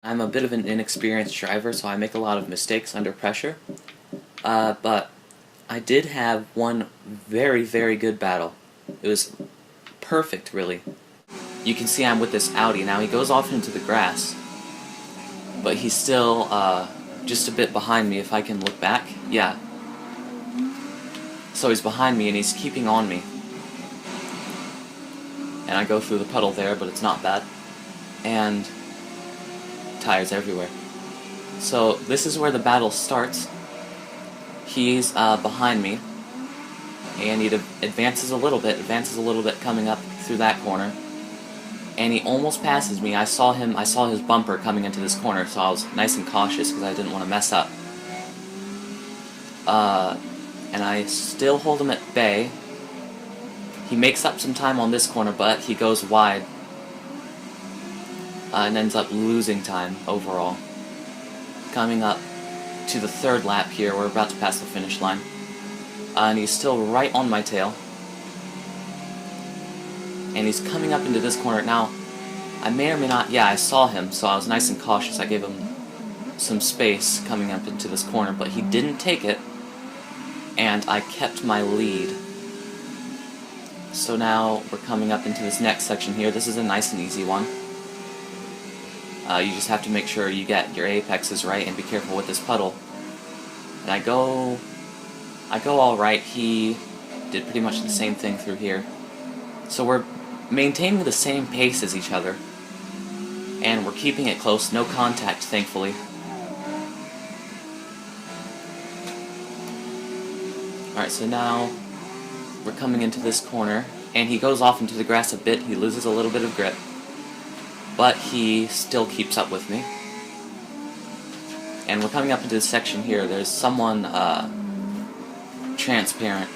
I'm a bit of an inexperienced driver, so I make a lot of mistakes under pressure. But I did have one very, very good battle. It was perfect, really. You can see I'm with this Audi. Now he goes off into the grass, but he's still just a bit behind me if I can look back. Yeah. So he's behind me and he's keeping on me. And I go through the puddle there, but it's not bad. And tires everywhere. So this is where the battle starts. He's behind me, and he advances a little bit coming up through that corner, and he almost passes me. I saw his bumper coming into this corner, so I was nice and cautious because I didn't want to mess up. And I still hold him at bay. He makes up some time on this corner, but he goes wide and ends up losing time overall. Coming up to the third lap here, we're about to pass the finish line. And he's still right on my tail. And he's coming up into this corner. Now, I may or may not, yeah, I saw him, so I was nice and cautious. I gave him some space coming up into this corner, but he didn't take it, and I kept my lead. So now we're coming up into this next section here. This is a nice and easy one. You just have to make sure you get your apexes right and be careful with this puddle. And I go alright. He did pretty much the same thing through here. So we're maintaining the same pace as each other, and we're keeping it close. No contact, thankfully. Alright, so now we're coming into this corner, and he goes off into the grass a bit. He loses a little bit of grip, but he still keeps up with me. And we're coming up into this section here. There's someone transparent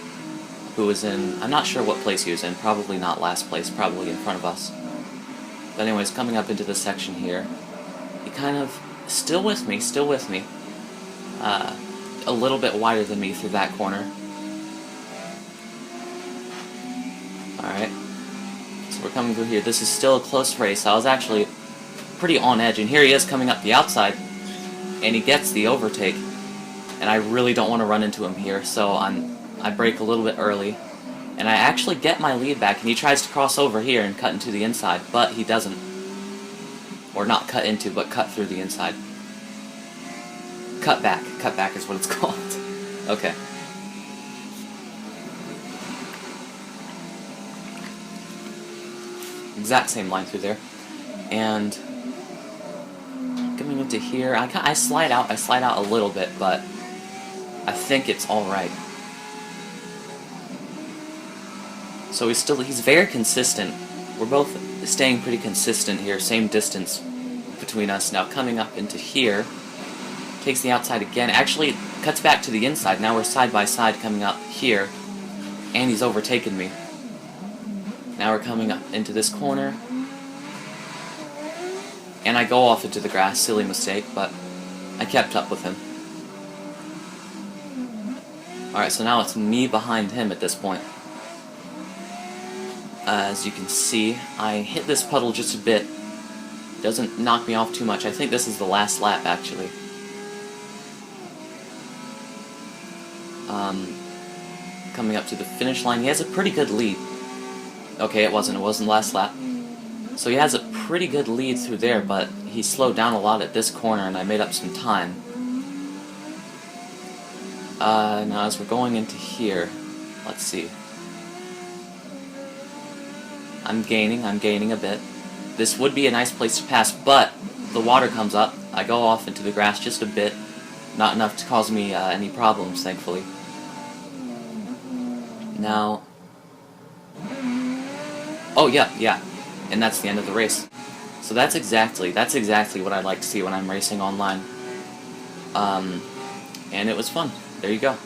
who was in, I'm not sure what place he was in, probably not last place, probably in front of us. But anyways, coming up into this section here, he kind of, still with me, a little bit wider than me through that corner. Alright. So we're coming through here. This is still a close race. I was actually pretty on edge, and here he is coming up the outside, and he gets the overtake, and I really don't want to run into him here, so I brake a little bit early, and I actually get my lead back, and he tries to cross over here and cut into the inside, but he doesn't. Or not cut into, but cut through the inside. Cut back is what it's called. Okay. Exact same line through there, and coming into here, I slide out a little bit, but I think it's all right. So he's very consistent. We're both staying pretty consistent here, same distance between us. Now coming up into here, takes the outside again, actually cuts back to the inside. Now we're side by side coming up here, and he's overtaken me. Now we're coming up into this corner, and I go off into the grass. Silly mistake, but I kept up with him. Alright, so now it's me behind him at this point. As you can see, I hit this puddle just a bit. It doesn't knock me off too much. I think this is the last lap, actually. Coming up to the finish line, he has a pretty good lead. Okay, it wasn't last lap. So he has a pretty good lead through there, but he slowed down a lot at this corner, and I made up some time. Now as we're going into here, let's see. I'm gaining a bit. This would be a nice place to pass, but the water comes up. I go off into the grass just a bit. Not enough to cause me any problems, thankfully. Now... Oh, yeah. And that's the end of the race. So that's exactly what I like to see when I'm racing online. And it was fun. There you go.